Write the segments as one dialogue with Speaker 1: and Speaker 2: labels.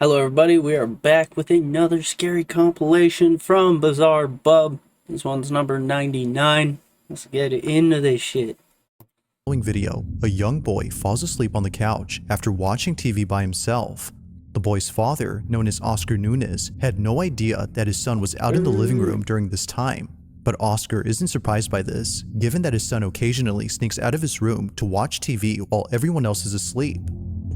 Speaker 1: Hello everybody, we are back with another scary compilation from Bizarre Bub. This one's number 99. Let's get into this shit.
Speaker 2: Following video, a young boy falls asleep on the couch after watching TV by himself. The boy's father, known as Oscar Nunes, had no idea that his son was out in the living room during this time. But Oscar isn't surprised by this, given that his son occasionally sneaks out of his room to watch TV while everyone else is asleep.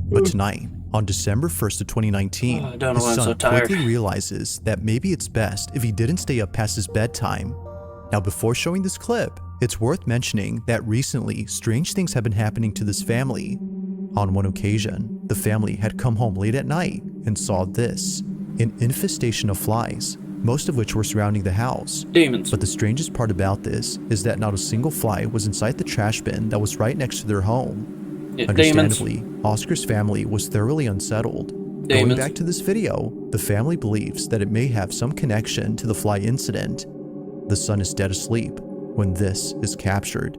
Speaker 2: But tonight, on December 1st of 2019, his son quickly realizes that maybe it's best if he didn't stay up past his bedtime. Now before showing this clip, it's worth mentioning that recently strange things have been happening to this family. On one occasion, the family had come home late at night and saw this, an infestation of flies, most of which were surrounding the house.
Speaker 1: Demons.
Speaker 2: But the strangest part about this is that not a single fly was inside the trash bin that was right next to their home. Understandably, Oscar's family was thoroughly unsettled. Going back to this video, the family believes that it may have some connection to the fly incident. The son is dead asleep when this is captured.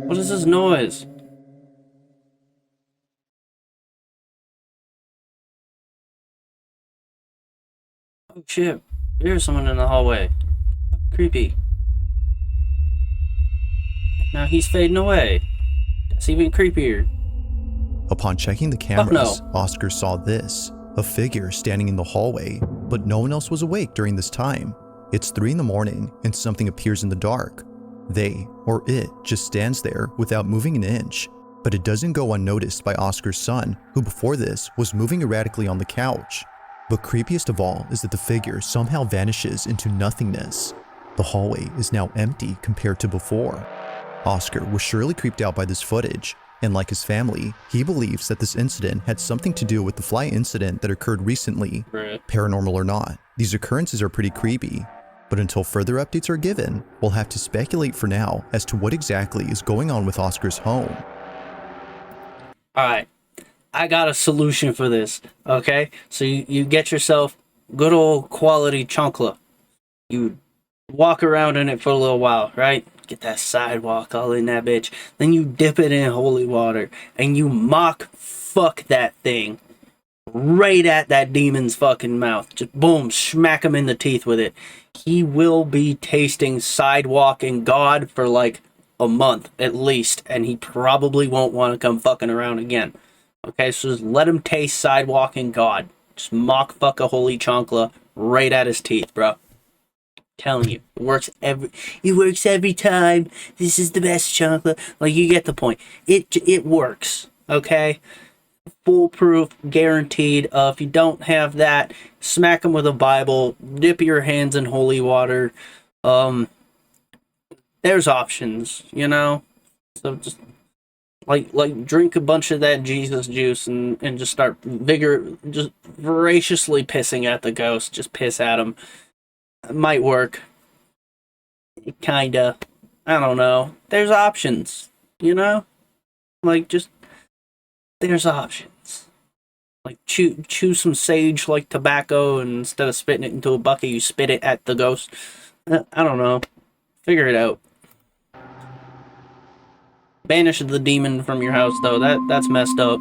Speaker 1: What is this noise? Oh shit, there's someone in the hallway. Creepy. Now he's fading away. That's even creepier.
Speaker 2: Upon checking the cameras, Oscar saw this, a figure standing in the hallway, but no one else was awake during this time. It's 3 in the morning and something appears in the dark. They, or it, just stands there without moving an inch, but it doesn't go unnoticed by Oscar's son, who before this was moving erratically on the couch. But creepiest of all is that the figure somehow vanishes into nothingness. The hallway is now empty compared to before. Oscar was surely creeped out by this footage, and like his family, he believes that this incident had something to do with the fly incident that occurred recently. Paranormal or not, these occurrences are pretty creepy. But until further updates are given, we'll have to speculate for now as to what exactly is going on with Oscar's home.
Speaker 1: Alright, I got a solution for this, okay? So you get yourself good old quality chancla. You walk around in it for a little while, right? Get that sidewalk all in that bitch. Then you dip it in holy water and you mock fuck that thing right at that demon's fucking mouth. Just boom, smack him in the teeth with it. He will be tasting sidewalk and God for like a month at least, and he probably won't want to come fucking around again. Okay, so just let him taste sidewalk and God. Just mock fuck a holy chancla right at his teeth, bro. Telling you, it works every time. This is the best chancla. Like, you get the point. It works, okay? Foolproof, guaranteed. If you don't have that, smack them with a Bible, dip your hands in holy water. There's options, you know? So just like drink a bunch of that Jesus juice and just start just voraciously pissing at the ghost. Just piss at him. It might work. Kinda. I don't know. There's options, you know? Like, just there's options. Like chew some sage like tobacco, and instead of spitting it into a bucket, you spit it at the ghost. I don't know. Figure it out. Banish the demon from your house, though. That's messed up.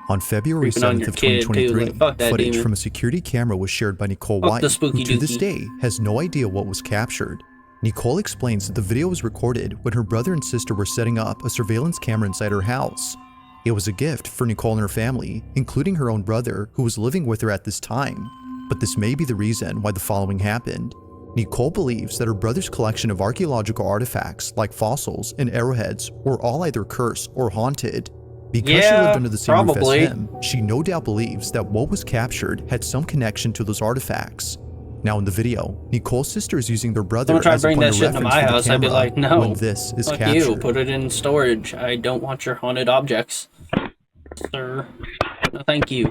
Speaker 2: On February 7th of 2023, footage from a security camera was shared by Nicole White, who to this day has no idea what was captured. Nicole explains that the video was recorded when her brother and sister were setting up a surveillance camera inside her house. It was a gift for Nicole and her family, including her own brother, who was living with her at this time. But this may be the reason why the following happened. Nicole believes that her brother's collection of archaeological artifacts, like fossils and arrowheads, were all either cursed or haunted. Because she lived under the same roof as him, she no doubt believes that what was captured had some connection to those artifacts. Now in the video, Nicole's sister is using their brother as a point of reference for the camera. I'd be like, no, when this is captured.
Speaker 1: You put it in storage. I don't want your haunted objects, sir. No, thank you.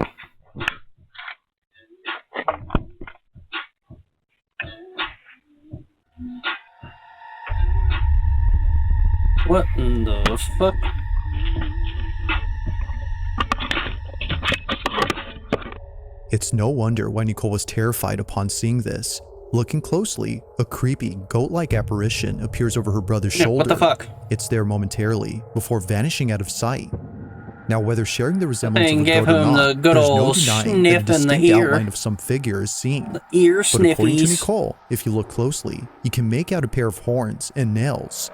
Speaker 1: What in the fuck?
Speaker 2: It's no wonder why Nicole was terrified upon seeing this. Looking closely, a creepy, goat-like apparition appears over her brother's shoulder.
Speaker 1: What the fuck?
Speaker 2: It's there momentarily, before vanishing out of sight. Now, whether sharing the resemblance of a
Speaker 1: Gave
Speaker 2: goat or
Speaker 1: him
Speaker 2: not,
Speaker 1: the good
Speaker 2: there's no
Speaker 1: old
Speaker 2: denying that a
Speaker 1: sniff in the
Speaker 2: distinct
Speaker 1: ear.
Speaker 2: outline of some figure is seen.
Speaker 1: The ear
Speaker 2: But according to
Speaker 1: sniffies.
Speaker 2: Nicole, if you look closely, you can make out a pair of horns and nails.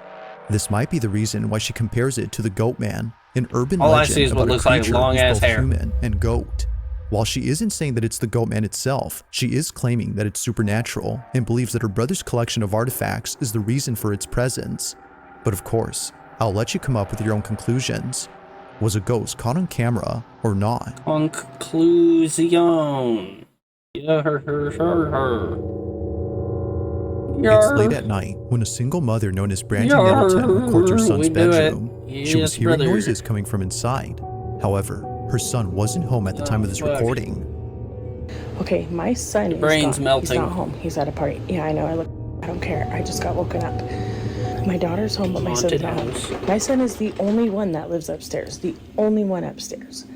Speaker 2: This might be the reason why she compares it to the Goat Man, an urban
Speaker 1: All I
Speaker 2: legend
Speaker 1: see is what
Speaker 2: about a
Speaker 1: looks like
Speaker 2: creature
Speaker 1: long
Speaker 2: who's
Speaker 1: ass
Speaker 2: both
Speaker 1: hair.
Speaker 2: human and goat. While she isn't saying that it's the Goat Man itself, she is claiming that it's supernatural and believes that her brother's collection of artifacts is the reason for its presence. But of course, I'll let you come up with your own conclusions. Was a ghost caught on camera or not?
Speaker 1: Conclusion. Yeah, her.
Speaker 2: It's late at night when a single mother known as Brandy Middleton records her son's bedroom. She was hearing noises coming from inside. However, her son wasn't home at the time of this recording.
Speaker 3: Okay, my son is
Speaker 1: brain's
Speaker 3: gone.
Speaker 1: melting.
Speaker 3: He's not home. He's at a party. Yeah, I know. I don't care. I just got woken up. My daughter's home, but my son's not home. My son is the only one that lives upstairs. The only one upstairs.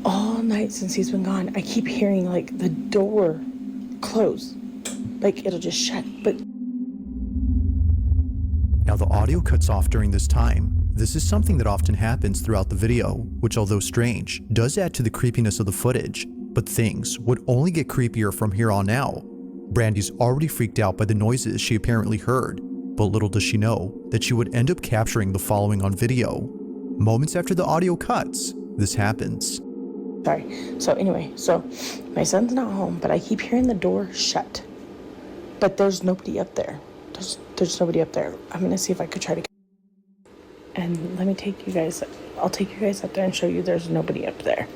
Speaker 3: All night since he's been gone, I keep hearing like the door close. Like it'll just shut. But
Speaker 2: now the audio cuts off during this time. This is something that often happens throughout the video, which although strange, does add to the creepiness of the footage. But things would only get creepier from here on out. Brandy's already freaked out by the noises she apparently heard, but little does she know that she would end up capturing the following on video. Moments after the audio cuts, this happens.
Speaker 3: sorry. So anyway, so my son's not home, but I keep hearing the door shut. But there's nobody up there. There's nobody up there. I'm gonna see if I could try to. And let me take you guys. I'll take you guys up there and show you there's nobody up there.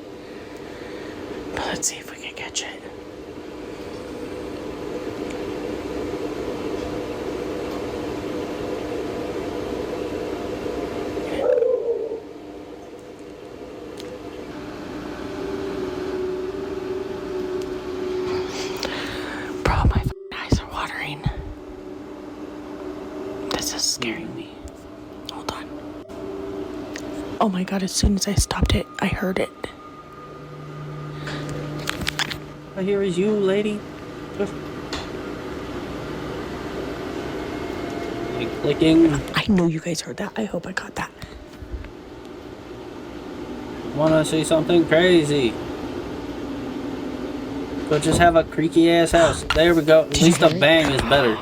Speaker 3: But let's see if we can catch it. Bro, my eyes are watering. This is scaring me. Hold on. Oh my god, as soon as I stopped it, I heard it.
Speaker 1: Here is you, lady. Like clicking.
Speaker 3: I know you guys heard that. I hope I caught that.
Speaker 1: Wanna see something crazy? But just have a creaky ass house. There we go. At least a bang is better.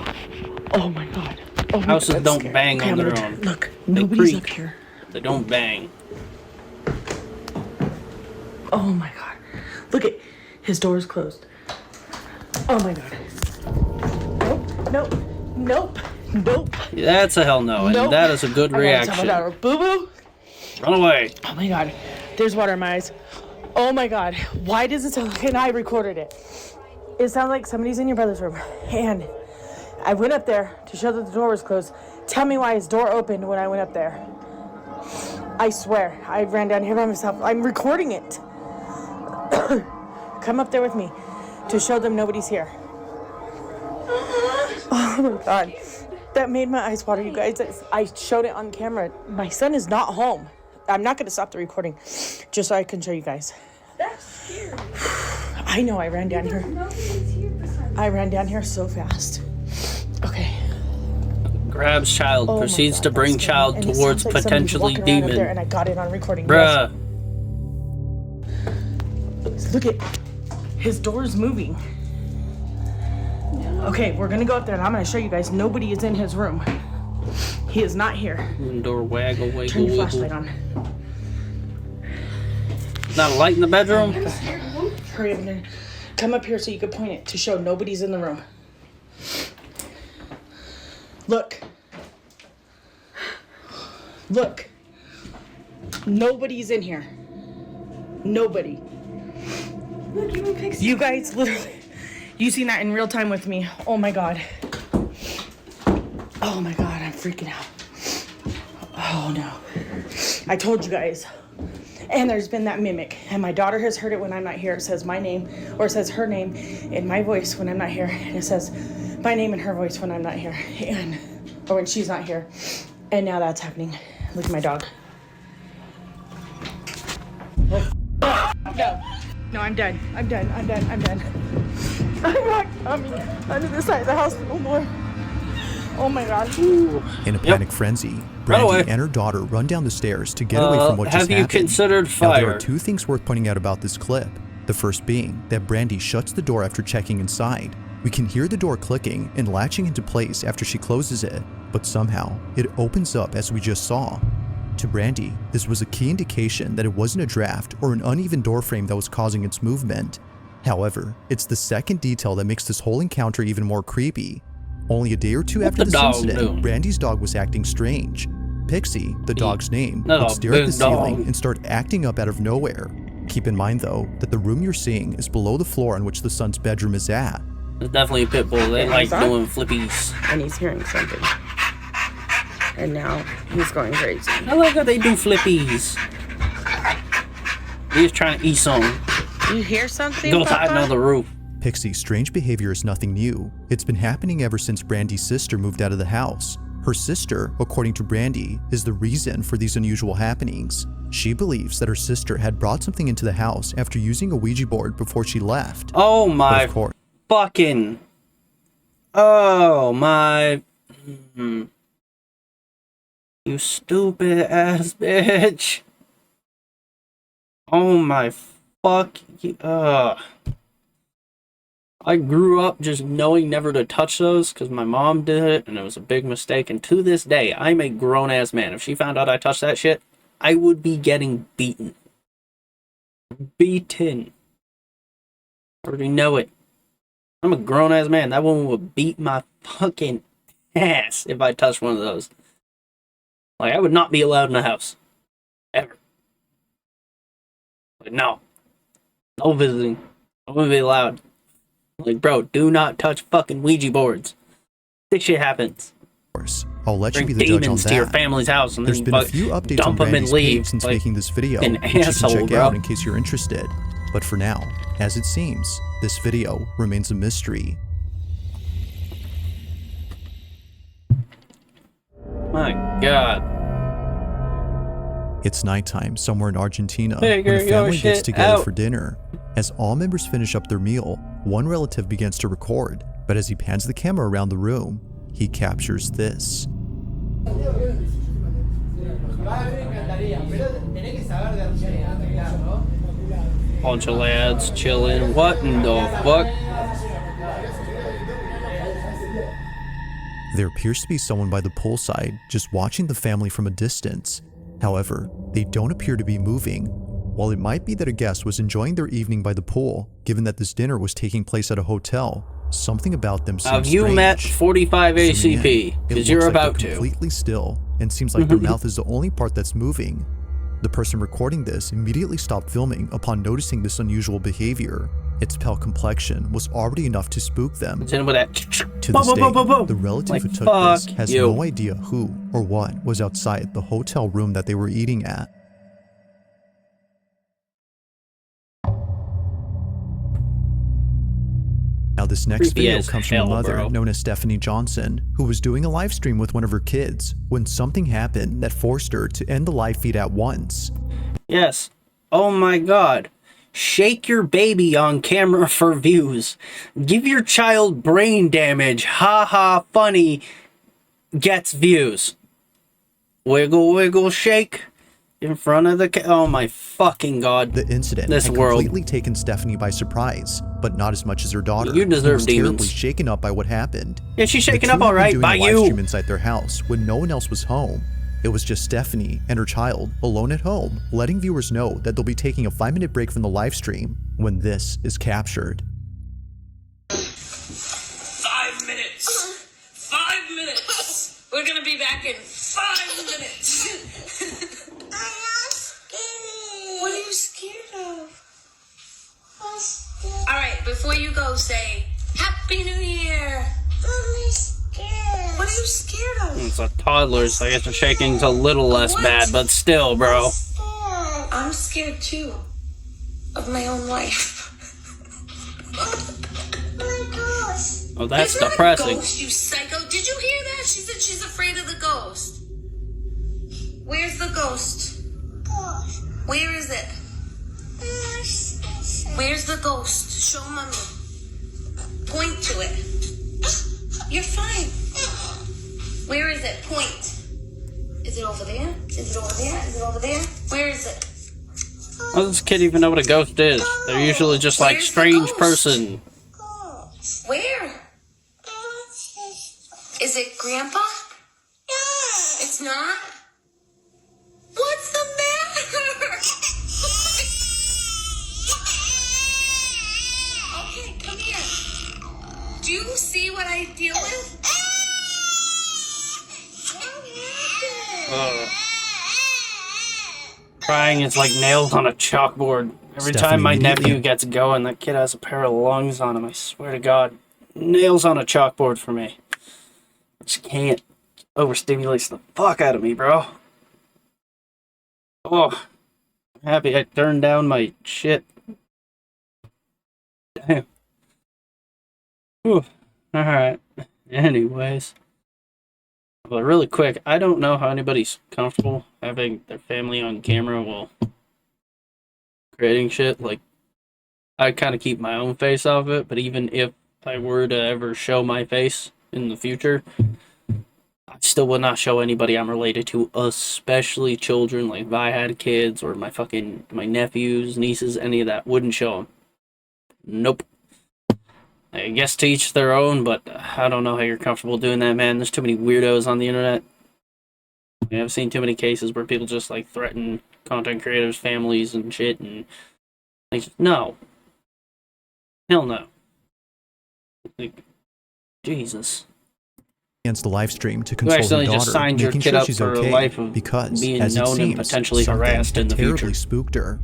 Speaker 3: Oh my god. Oh my
Speaker 1: Houses
Speaker 3: god,
Speaker 1: don't
Speaker 3: scary.
Speaker 1: bang
Speaker 3: Okay,
Speaker 1: on
Speaker 3: I'm
Speaker 1: their
Speaker 3: gonna
Speaker 1: own.
Speaker 3: Look,
Speaker 1: They
Speaker 3: nobody's
Speaker 1: creak.
Speaker 3: up here.
Speaker 1: They don't bang.
Speaker 3: Oh my god. Look at his door is closed. Oh my god. Nope.
Speaker 1: That's a hell no, and
Speaker 3: Nope.
Speaker 1: that is a good
Speaker 3: I gotta
Speaker 1: reaction.
Speaker 3: tell my daughter, boo-boo.
Speaker 1: Run away.
Speaker 3: Oh my god. There's water in my eyes. Oh my god. Why does it sound like, and I recorded it. It sounds like somebody's in your brother's room. And I went up there to show that the door was closed. Tell me why his door opened when I went up there. I swear, I ran down here by myself. I'm recording it. Come up there with me to show them nobody's here. Oh my god. That made my eyes water, you guys. I showed it on camera. My son is not home. I'm not going to stop the recording just so I can show you guys.
Speaker 4: That's scary.
Speaker 3: I know, I ran down here.
Speaker 4: Nobody's here besides.
Speaker 3: I ran down here so fast. Okay.
Speaker 1: Grabs child,
Speaker 3: Oh my
Speaker 1: proceeds
Speaker 3: God,
Speaker 1: to bring
Speaker 3: that's scary.
Speaker 1: child
Speaker 3: And it
Speaker 1: towards
Speaker 3: sounds like somebody's
Speaker 1: potentially
Speaker 3: walking around up there,
Speaker 1: demon.
Speaker 3: and I got it on recording.
Speaker 1: Bruh.
Speaker 3: Yes. Look at his door's moving. Okay, we're gonna go up there and I'm gonna show you guys. Nobody is in his room. He is not here.
Speaker 1: Door waggle, wiggle,
Speaker 3: Turn your
Speaker 1: wiggle.
Speaker 3: flashlight on.
Speaker 1: Not a light in the bedroom?
Speaker 3: Hurry up and then come up here so you can point it to show nobody's in the room. Look. Look. Nobody's in here. Nobody.
Speaker 4: Look, even Pixie.
Speaker 3: You guys literally, you seen that in real time with me. Oh my god. Oh my god, I'm freaking out. Oh no. I told you guys. And there's been that mimic. And my daughter has heard it when I'm not here. It says my name, or it says her name in my voice when I'm not here. And it says my name in her voice when I'm not here. Or when she's not here. And now that's happening. Look at my dog. No. No, I'm done. I'm done. I'm done. I'm done. I'm not coming under the side of the house no more. Oh my god.
Speaker 2: In a panic frenzy, Brandy and her daughter run down the stairs to get away from what just happened.
Speaker 1: Have you considered fire?
Speaker 2: Now, there are two things worth pointing out about this clip. The first being that Brandy shuts the door after checking inside. We can hear the door clicking and latching into place after she closes it, but somehow it opens up as we just saw. To Brandy, this was a key indication that it wasn't a draft or an uneven door frame that was causing its movement. However, it's the second detail that makes this whole encounter even more creepy. Only a day or two after this incident, Brandy's dog was acting strange. Pixie, the dog's name, would stare at the ceiling and start acting up out of nowhere. Keep in mind though, that the room you're seeing is below the floor on which the son's bedroom is at.
Speaker 1: It's definitely a pit bull. They like doing flippies.
Speaker 3: And he's hearing something. And now he's going crazy.
Speaker 1: I like how they do flippies. He's trying to eat something.
Speaker 3: You hear something,
Speaker 1: Go hide on the roof.
Speaker 2: Pixie's strange behavior is nothing new. It's been happening ever since Brandy's sister moved out of the house. Her sister, according to Brandy, is the reason for these unusual happenings. She believes that her sister had brought something into the house after using a Ouija board before she left.
Speaker 1: Oh my fucking... Oh my... You stupid ass bitch. Oh my fuck. I grew up just knowing never to touch those because my mom did it and it was a big mistake. And to this day, I'm a grown ass man. If she found out I touched that shit, I would be getting beaten. Beaten. I already know it. I'm a grown ass man. That woman would beat my fucking ass if I touched one of those. Like, I would not be allowed in the house. Ever. Like, no. No visiting. I wouldn't be allowed. Like, bro, do not touch fucking Ouija boards. This shit happens.
Speaker 2: Of course, I'll let you
Speaker 1: Bring
Speaker 2: be the judge on
Speaker 1: demons
Speaker 2: that.
Speaker 1: to your family's house and
Speaker 2: There's
Speaker 1: then
Speaker 2: been a few updates on Brandy's page since making this video,
Speaker 1: an
Speaker 2: which you can
Speaker 1: asshole,
Speaker 2: check
Speaker 1: bro.
Speaker 2: out in case you're interested. But for now, as it seems, this video remains a mystery.
Speaker 1: My God.
Speaker 2: It's nighttime somewhere in Argentina
Speaker 1: Figure
Speaker 2: when the family
Speaker 1: your
Speaker 2: gets
Speaker 1: shit
Speaker 2: together
Speaker 1: out.
Speaker 2: for dinner. As all members finish up their meal, one relative begins to record, but as he pans the camera around the room, he captures this.
Speaker 1: Bunch of lads chilling. What in the fuck?
Speaker 2: There appears to be someone by the poolside just watching the family from a distance. However, they don't appear to be moving. While it might be that a guest was enjoying their evening by the pool, given that this dinner was taking place at a hotel, something about them seems
Speaker 1: Have you
Speaker 2: strange.
Speaker 1: met 45 ACP? Because you're about
Speaker 2: they're
Speaker 1: to.
Speaker 2: completely still, and seems like their mouth is the only part that's moving. The person recording this immediately stopped filming upon noticing this unusual behavior. Its pale complexion was already enough to spook them.
Speaker 1: With that.
Speaker 2: To this day, the relative who took this has no idea who or what was outside the hotel room that they were eating at. Now this next
Speaker 1: Creepy
Speaker 2: video
Speaker 1: as
Speaker 2: comes from
Speaker 1: hell,
Speaker 2: a mother
Speaker 1: bro.
Speaker 2: known as Stephanie Johnson, who was doing a live stream with one of her kids when something happened that forced her to end the live feed at once.
Speaker 1: Yes. Oh my God. Shake your baby on camera for views. Give your child brain damage. Ha ha, funny. Gets views. Wiggle, wiggle, shake. In front of the oh my fucking God.
Speaker 2: The incident had completely taken Stephanie by surprise, but not as much as her daughter.
Speaker 1: You deserve
Speaker 2: was
Speaker 1: demons.
Speaker 2: terribly shaken up by what happened.
Speaker 1: Yeah, she's shaken
Speaker 2: The
Speaker 1: up
Speaker 2: two
Speaker 1: all
Speaker 2: had been
Speaker 1: right
Speaker 2: doing
Speaker 1: by
Speaker 2: a live
Speaker 1: you.
Speaker 2: stream inside their house when no one else was home. It was just Stephanie and her child alone at home, letting viewers know that they'll be taking a 5-minute break from the live stream when this is captured.
Speaker 5: 5 minutes. 5 minutes. We're gonna be back in 5 minutes. What are you scared of? All right, before you go, say Happy New Year. What are you scared of?
Speaker 1: It's a toddler, so I guess the shaking's a little less bad, but still, bro.
Speaker 5: I'm scared too of my own life.
Speaker 1: Oh, that's
Speaker 5: There's not
Speaker 1: depressing.
Speaker 5: a ghost, you psycho. Did you hear that? She said she's afraid of the ghost. Where's the ghost? Where is it? Where's the ghost? Show mommy. Point to it. You're fine. Where is it? Point. Is it over there? Is it over there? Is it over there? Where is it?
Speaker 1: How does this kid even know what a ghost is? They're usually just like
Speaker 5: Where's the
Speaker 1: strange
Speaker 5: ghost?
Speaker 1: person.
Speaker 5: Where? Is it Grandpa? It's not? What's the matter? Okay, come here. Do you see what I deal with? What happened?
Speaker 1: Crying is like nails on a chalkboard. Every
Speaker 2: Stephanie
Speaker 1: time my
Speaker 2: immediately-
Speaker 1: nephew gets going, that kid has a pair of lungs on him. I swear to God. Nails on a chalkboard for me. I just can't. Overstimulates the fuck out of me, bro. Oh. I'm happy I turned down my shit. Damn. Whew. Alright. Anyways. But really quick, I don't know how anybody's comfortable having their family on camera while creating shit. Like, I kind of keep my own face off it, but even if I were to ever show my face in the future, I still would not show anybody I'm related to, especially children. Like, if I had kids or my nephews, nieces, any of that, wouldn't show them. Nope. I guess to each their own, but I don't know how you're comfortable doing that, man. There's too many weirdos on the internet. I've seen too many cases where people just like threaten content creators' families and shit, and like, no. Hell no. Like, Jesus.
Speaker 2: Against the live stream to
Speaker 1: You
Speaker 2: console her
Speaker 1: accidentally
Speaker 2: daughter,
Speaker 1: just signed your
Speaker 2: making
Speaker 1: kid
Speaker 2: sure
Speaker 1: up
Speaker 2: she's
Speaker 1: for a
Speaker 2: okay,
Speaker 1: life of
Speaker 2: because,
Speaker 1: being
Speaker 2: as it
Speaker 1: known and
Speaker 2: seems,
Speaker 1: potentially
Speaker 2: something
Speaker 1: harassed in
Speaker 2: had
Speaker 1: the
Speaker 2: terribly
Speaker 1: future.
Speaker 2: spooked her.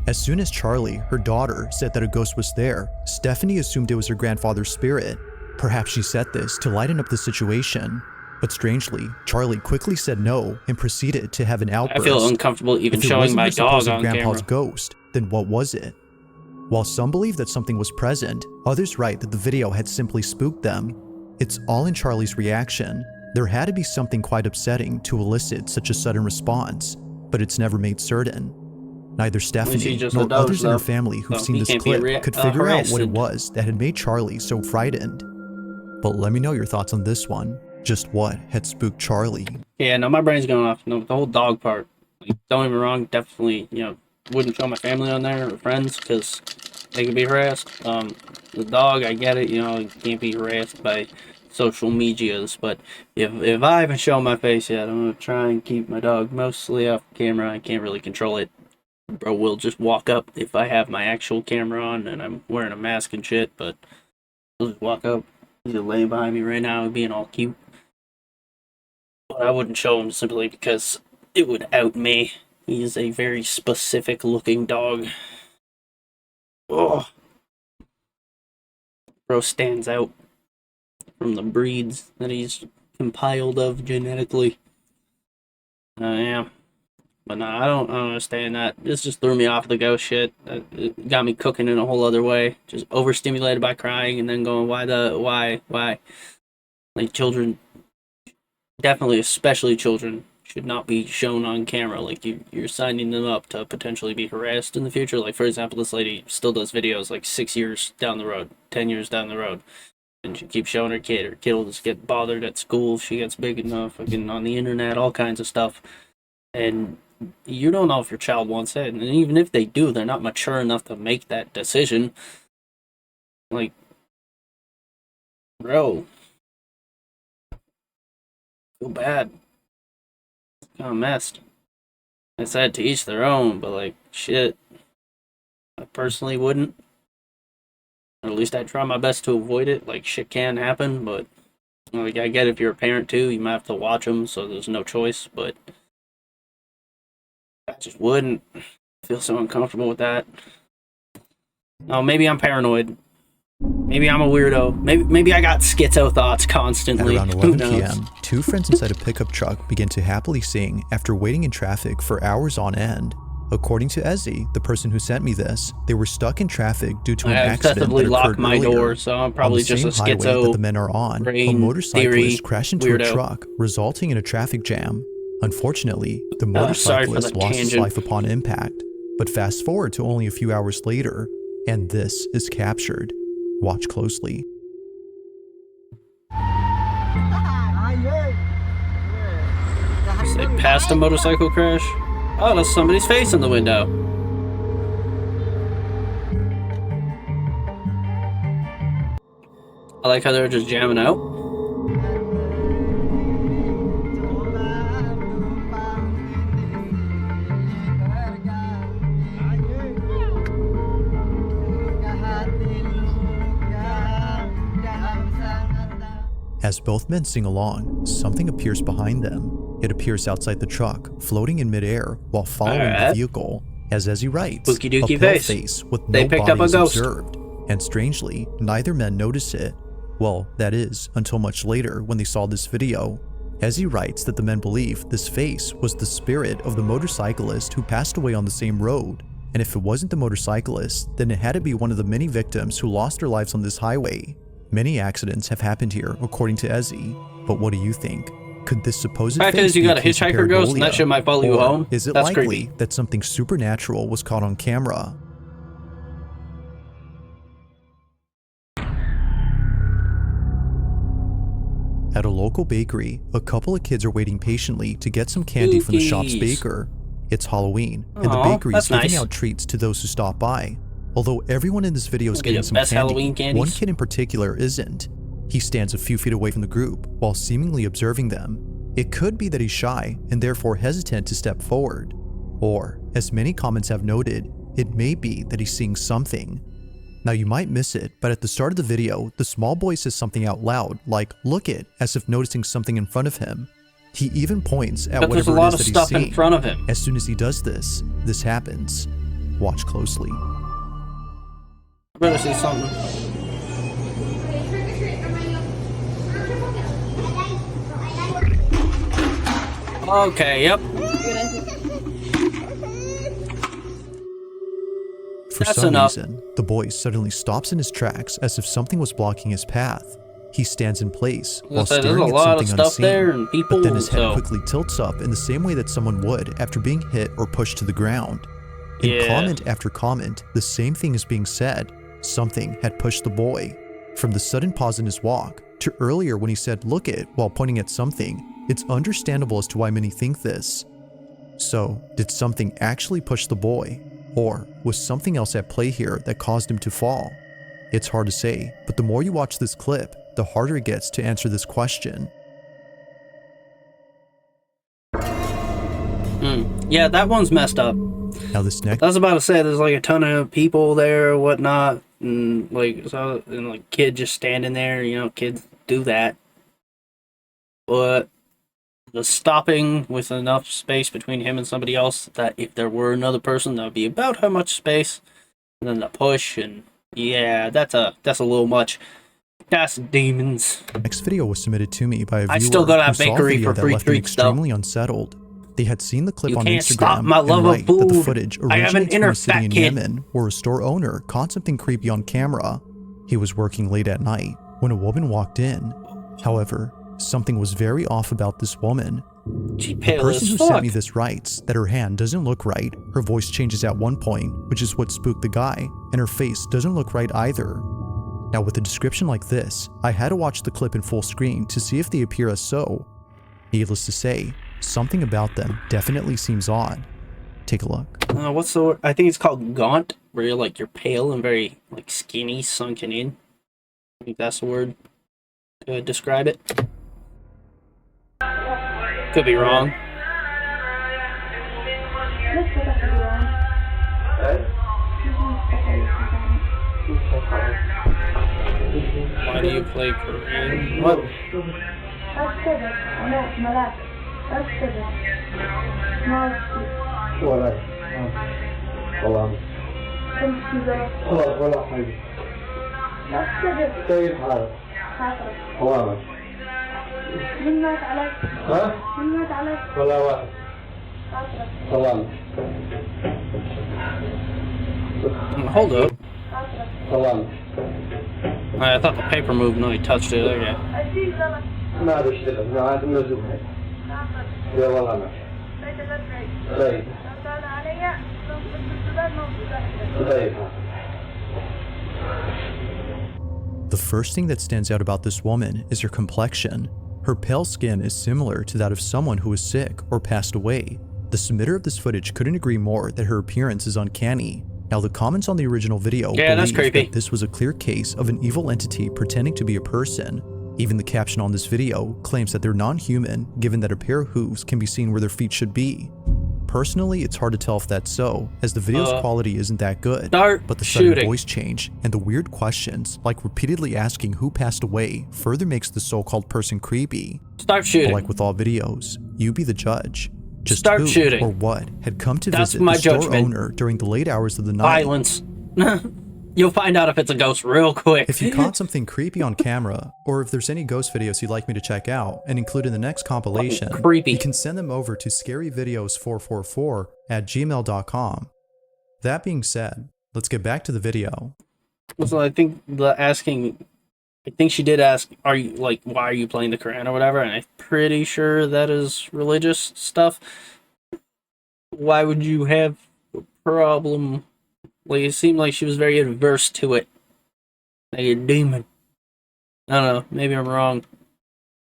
Speaker 2: As soon as Charlie, her daughter, said that a ghost was there, Stephanie assumed it was her grandfather's spirit. Perhaps she said this to lighten up the situation. But strangely, Charlie quickly said no and proceeded to have an outburst.
Speaker 1: I feel uncomfortable even
Speaker 2: If it
Speaker 1: showing
Speaker 2: wasn't
Speaker 1: my
Speaker 2: her
Speaker 1: dog
Speaker 2: supposed
Speaker 1: on
Speaker 2: grandpa's
Speaker 1: camera.
Speaker 2: ghost, then what was it? While some believe that something was present, others write that the video had simply spooked them. It's all in Charlie's reaction. There had to be something quite upsetting to elicit such a sudden response, but it's never made certain. Neither Stephanie
Speaker 1: just
Speaker 2: nor
Speaker 1: a doge,
Speaker 2: others in her
Speaker 1: though,
Speaker 2: family who've
Speaker 1: so
Speaker 2: seen
Speaker 1: he
Speaker 2: this
Speaker 1: can't be
Speaker 2: clip could figure out what it
Speaker 1: harassed.
Speaker 2: was that had made Charlie so frightened. But let me know your thoughts on this one. Just what had spooked Charlie?
Speaker 1: Yeah, no, my brain's going off. No, the whole dog part. Like, don't get me wrong, definitely, wouldn't show my family on there or friends because they could be harassed. The dog, I get it, you can't be harassed by social medias, but if I haven't shown my face yet, I'm gonna try and keep my dog mostly off camera. I can't really control it. Bro will just walk up if I have my actual camera on and I'm wearing a mask and shit, but he'll just walk up. He's laying behind me right now and being all cute. But I wouldn't show him simply because it would out me. He is a very specific looking dog. Oh. Bro stands out from the breeds that he's compiled of genetically. Yeah. But no, I don't understand that. This just threw me off the ghost shit. It got me cooking in a whole other way. Just overstimulated by crying and then going, why? Like, children, definitely, especially children, should not be shown on camera. Like, you're signing them up to potentially be harassed in the future. Like, for example, this lady still does videos like 6 years down the road, 10 years down the road. And she keeps showing her kid. Her kid will just get bothered at school if she gets big enough, fucking on the internet, all kinds of stuff. And you don't know if your child wants it. And even if they do, they're not mature enough to make that decision. Like, bro. Feel bad. Kind of messed. I said to each their own, but like, shit. I personally wouldn't. Or at least I try my best to avoid it. Like, shit can happen, but like, I get if you're a parent too, you might have to watch them, so there's no choice, but I just wouldn't feel so uncomfortable with that. Oh, maybe I'm paranoid. Maybe I'm a weirdo. Maybe I got schizo thoughts
Speaker 2: At
Speaker 1: constantly.
Speaker 2: around
Speaker 1: Who
Speaker 2: 11
Speaker 1: knows?
Speaker 2: p.m., two friends inside a pickup truck began to happily sing after waiting in traffic for hours on end. According to Ezzy, the person who sent me this, they were stuck in traffic due to an
Speaker 1: I
Speaker 2: accident
Speaker 1: excessively
Speaker 2: that
Speaker 1: locked
Speaker 2: occurred
Speaker 1: my
Speaker 2: earlier.
Speaker 1: door, so I'm probably
Speaker 2: On the
Speaker 1: just a
Speaker 2: same highway that the men are on, a
Speaker 1: brain
Speaker 2: motorcyclist
Speaker 1: theory
Speaker 2: crashed into
Speaker 1: weirdo.
Speaker 2: a truck, resulting in a traffic jam. Unfortunately, the
Speaker 1: sorry for
Speaker 2: motorcyclist
Speaker 1: the
Speaker 2: lost his
Speaker 1: tangent.
Speaker 2: life upon impact. But fast forward to only a few hours later, and this is captured. Watch closely.
Speaker 1: They passed a motorcycle crash. Oh, that's somebody's face in the window. I like how they're just jamming out.
Speaker 2: As both men sing along, something appears behind them. It appears outside the truck, floating in midair while following the vehicle. As he writes,
Speaker 1: Spooky dooky
Speaker 2: a pale
Speaker 1: face.
Speaker 2: face with
Speaker 1: They
Speaker 2: no
Speaker 1: picked up
Speaker 2: body
Speaker 1: a
Speaker 2: is
Speaker 1: ghost.
Speaker 2: observed. And strangely, neither man noticed it. Well, that is, until much later when they saw this video. As he writes that the men believe this face was the spirit of the motorcyclist who passed away on the same road. And if it wasn't the motorcyclist, then it had to be one of the many victims who lost their lives on this highway. Many accidents have happened here, according to Ezzy. But what do you think? Could this supposed
Speaker 1: Fact
Speaker 2: face
Speaker 1: is, you
Speaker 2: be
Speaker 1: got a
Speaker 2: case of
Speaker 1: hitchhiker ghost, and that
Speaker 2: pareidolia?
Speaker 1: shit might follow you
Speaker 2: Or
Speaker 1: home.
Speaker 2: is it
Speaker 1: That's
Speaker 2: likely
Speaker 1: creepy.
Speaker 2: that something supernatural was caught on camera? At a local bakery, a couple of kids are waiting patiently to get some candy from the shop's
Speaker 1: Cookies.
Speaker 2: baker. It's Halloween, and the
Speaker 1: Aw,
Speaker 2: bakery
Speaker 1: that's
Speaker 2: is giving
Speaker 1: nice.
Speaker 2: out treats to those who stop by. Although everyone in this video is
Speaker 1: Get
Speaker 2: getting
Speaker 1: the
Speaker 2: some
Speaker 1: best
Speaker 2: candy,
Speaker 1: Halloween candies.
Speaker 2: one kid in particular isn't. He stands a few feet away from the group while seemingly observing them. It could be that he's shy and therefore hesitant to step forward. Or, as many comments have noted, it may be that he's seeing something. Now you might miss it, but at the start of the video, the small boy says something out loud, like "look it," as if noticing something in front of him. He even points at
Speaker 1: But there's a
Speaker 2: whatever it
Speaker 1: lot
Speaker 2: is
Speaker 1: of
Speaker 2: that he's
Speaker 1: stuff
Speaker 2: seeing.
Speaker 1: in front of him.
Speaker 2: As soon as he does this happens. Watch closely.
Speaker 1: I better see something. Okay, yep.
Speaker 2: For
Speaker 1: That's
Speaker 2: some
Speaker 1: enough.
Speaker 2: reason, the boy suddenly stops in his tracks as if something was blocking his path. He stands in place while
Speaker 1: There's
Speaker 2: staring
Speaker 1: a
Speaker 2: at
Speaker 1: lot of
Speaker 2: something
Speaker 1: stuff
Speaker 2: unseen.
Speaker 1: there and people,
Speaker 2: But then his head
Speaker 1: so
Speaker 2: quickly tilts up in the same way that someone would after being hit or pushed to the ground. In
Speaker 1: Yeah.
Speaker 2: comment after comment, the same thing is being said. Something had pushed the boy. From the sudden pause in his walk, to earlier when he said "look it" while pointing at something, it's understandable as to why many think this. So, did something actually push the boy? Or was something else at play here that caused him to fall? It's hard to say, but the more you watch this clip, the harder it gets to answer this question.
Speaker 1: Yeah, that one's messed up.
Speaker 2: Now this next
Speaker 1: I was about to say there's like a ton of people there or whatnot, and like kid just standing there. You know, kids do that, but the stopping with enough space between him and somebody else that if there were another person, that would be about how much space, and then the push, and yeah, that's a little much. That's demons.
Speaker 2: next video was submitted to me by a viewer
Speaker 1: I still got
Speaker 2: who
Speaker 1: that
Speaker 2: saw a
Speaker 1: bakery
Speaker 2: video
Speaker 1: for
Speaker 2: that
Speaker 1: free
Speaker 2: left them
Speaker 1: treats, though.
Speaker 2: extremely unsettled. They had seen the clip
Speaker 1: You
Speaker 2: on
Speaker 1: can't
Speaker 2: Instagram
Speaker 1: stop my love
Speaker 2: and
Speaker 1: of
Speaker 2: write that the
Speaker 1: food.
Speaker 2: footage
Speaker 1: I have an
Speaker 2: originates
Speaker 1: inner
Speaker 2: from a city
Speaker 1: fat
Speaker 2: in
Speaker 1: kid.
Speaker 2: Yemen where a store owner caught something creepy on camera. He was working late at night when a woman walked in. However, something was very off about this woman.
Speaker 1: She
Speaker 2: The
Speaker 1: pale
Speaker 2: person
Speaker 1: as
Speaker 2: who
Speaker 1: fuck.
Speaker 2: sent me this writes that her hand doesn't look right, her voice changes at one point, which is what spooked the guy, and her face doesn't look right either. Now with a description like this, I had to watch the clip in full screen to see if they appear as so. Needless to say, something about them definitely seems odd. Take a look.
Speaker 1: What's the word? I think it's called gaunt, where you're pale and very like skinny, sunken in. I think that's the word to describe it. Could be wrong. Why do you play Korean? What?
Speaker 6: ولا والله ولا حاجة كيف حالك؟ والله
Speaker 4: من مات عليك؟
Speaker 6: ها؟
Speaker 4: من مات عليك؟
Speaker 6: ولا واحد والله
Speaker 1: Hold up.
Speaker 6: والله
Speaker 1: I thought the paper moved. No, he touched it. Okay.
Speaker 6: ما ادري ايش ما عاد نزل يلا غلط. طيب. طيب.
Speaker 2: The first thing that stands out about this woman is her complexion. Her pale skin is similar to that of someone who is sick or passed away. The submitter of this footage couldn't agree more that her appearance is uncanny. Now, the comments on the original video
Speaker 1: that's
Speaker 2: believe
Speaker 1: creepy.
Speaker 2: that this was a clear case of an evil entity pretending to be a person. Even the caption on this video claims that they're non-human, given that a pair of hooves can be seen where their feet should be. Personally, it's hard to tell if that's so, as the video's quality isn't that good. But the sudden voice change and the weird questions, like repeatedly asking who passed away, further makes the so-called person creepy.
Speaker 1: Start shooting.
Speaker 2: But like with all videos, you be the judge. Just
Speaker 1: Start
Speaker 2: who
Speaker 1: shooting.
Speaker 2: or what had come to
Speaker 1: That's
Speaker 2: visit
Speaker 1: my
Speaker 2: the store
Speaker 1: judgment.
Speaker 2: owner during the late hours of the night.
Speaker 1: Violence. You'll find out if it's a ghost real quick.
Speaker 2: If you caught something creepy on camera, or if there's any ghost videos you'd like me to check out and include in the next compilation,
Speaker 1: Creepy.
Speaker 2: you can send them over to scaryvideos444@gmail.com. That being said, let's get back to the video.
Speaker 1: So I think I think she did ask, are you, like, why are you playing the Quran or whatever? And I'm pretty sure that is religious stuff. Why would you have a problem? Like, it seemed like she was very adverse to it. Like a demon. I don't know. Maybe I'm wrong.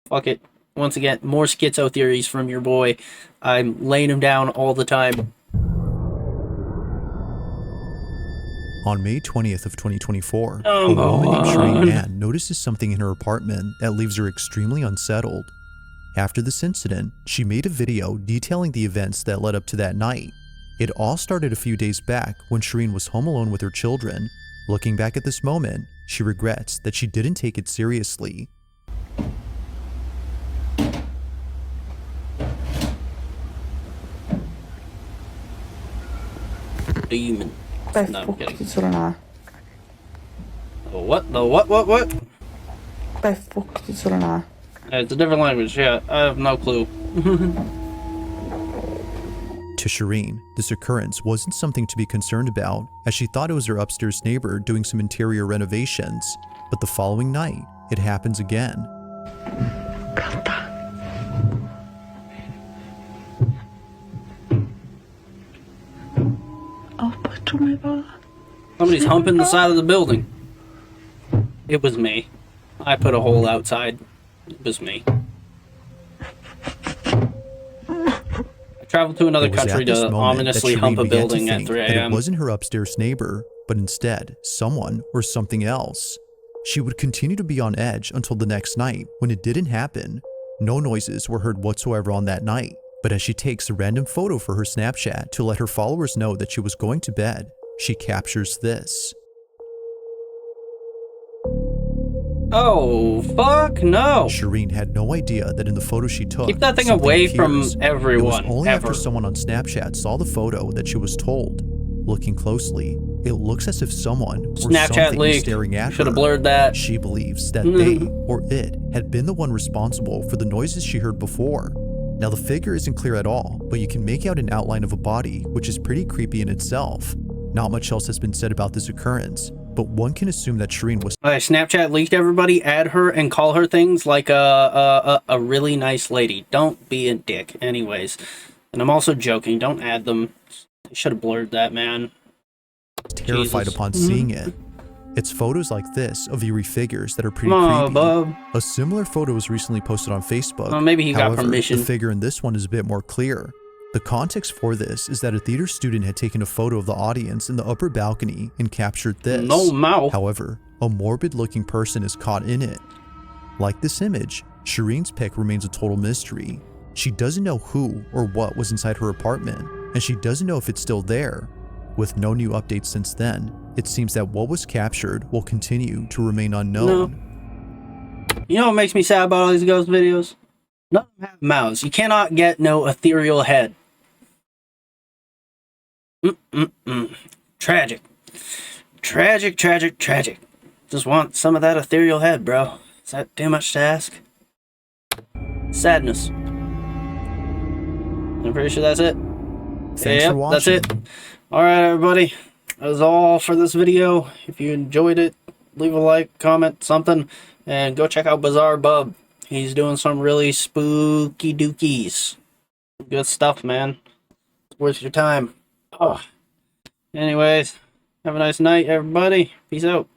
Speaker 1: Fuck it. Once again, more schizo theories from your boy. I'm laying him down all the time.
Speaker 2: On May 20th of 2024,
Speaker 1: Oh,
Speaker 2: a woman named
Speaker 1: God.
Speaker 2: Shhhhh notices something in her apartment that leaves her extremely unsettled. After this incident, she made a video detailing the events that led up to that night. It all started a few days back when Shhhh was home alone with her children. Looking back at this moment, she regrets that she didn't take it seriously.
Speaker 1: Demon.
Speaker 3: Vad
Speaker 1: No, I'm
Speaker 3: fuck
Speaker 1: kidding.
Speaker 3: sådana?
Speaker 1: The what? The what? What?
Speaker 3: Vad fuck sådana?
Speaker 1: It's a different language. Yeah, I have no clue.
Speaker 2: To Shhhh, this occurrence wasn't something to be concerned about, as she thought it was her upstairs neighbor doing some interior renovations. But the following night, it happens again.
Speaker 1: Somebody's humping the side of the building. It was me. I put a hole outside. It was me. I traveled to another
Speaker 2: It was
Speaker 1: country
Speaker 2: at this
Speaker 1: to
Speaker 2: moment
Speaker 1: ominously
Speaker 2: that
Speaker 1: hump a
Speaker 2: Shhhh began to
Speaker 1: building at
Speaker 2: think
Speaker 1: 3
Speaker 2: that
Speaker 1: a.m.
Speaker 2: it wasn't her upstairs neighbor, but instead someone or something else. She would continue to be on edge until the next night, when it didn't happen. No noises were heard whatsoever on that night, but as she takes a random photo for her Snapchat to let her followers know that she was going to bed, she captures this.
Speaker 1: Oh, fuck no.
Speaker 2: Shhhh had no idea that in the photo she took,
Speaker 1: Keep that thing
Speaker 2: something
Speaker 1: away from
Speaker 2: appears.
Speaker 1: everyone,
Speaker 2: It was only
Speaker 1: ever.
Speaker 2: after someone on Snapchat saw the photo that she was told. Looking closely, it looks as if someone or
Speaker 1: Snapchat
Speaker 2: something was
Speaker 1: leaked.
Speaker 2: staring at
Speaker 1: Should
Speaker 2: her.
Speaker 1: have blurred that.
Speaker 2: She believes that they or it had been the one responsible for the noises she heard before. Now, the figure isn't clear at all, but you can make out an outline of a body, which is pretty creepy in itself. Not much else has been said about this occurrence, but one can assume that Shhhh was
Speaker 1: Snapchat leaked everybody, add her, and call her things like a really nice lady. Don't be a dick, anyways. And I'm also joking. Don't add them. They should have blurred that, man.
Speaker 2: terrified
Speaker 1: Jesus.
Speaker 2: upon seeing it. It's photos like this of eerie figures that are pretty
Speaker 1: Come on,
Speaker 2: creepy.
Speaker 1: bub.
Speaker 2: A similar photo was recently posted on Facebook.
Speaker 1: Well, maybe he got
Speaker 2: However,
Speaker 1: permission.
Speaker 2: the figure in this one is a bit more clear. The context for this is that a theater student had taken a photo of the audience in the upper balcony and captured this.
Speaker 1: No mouth.
Speaker 2: However, a morbid-looking person is caught in it. Like this image, Shhh's pic remains a total mystery. She doesn't know who or what was inside her apartment, and she doesn't know if it's still there. With no new updates since then, it seems that what was captured will continue to remain unknown.
Speaker 1: You know what makes me sad about all these ghost videos? None of them have mouths. You cannot get no ethereal head. Tragic. Tragic, tragic, tragic. Just want some of that ethereal head, bro. Is that too much to ask? Sadness. I'm pretty sure that's it.
Speaker 2: Thanks for watching.
Speaker 1: That's it. Alright, everybody. That was all for this video. If you enjoyed it, leave a like, comment, something, and go check out Bizarre Bub. He's doing some really spooky dookies. Good stuff, man. It's worth your time. Oh. Anyways, have a nice night, everybody. Peace out.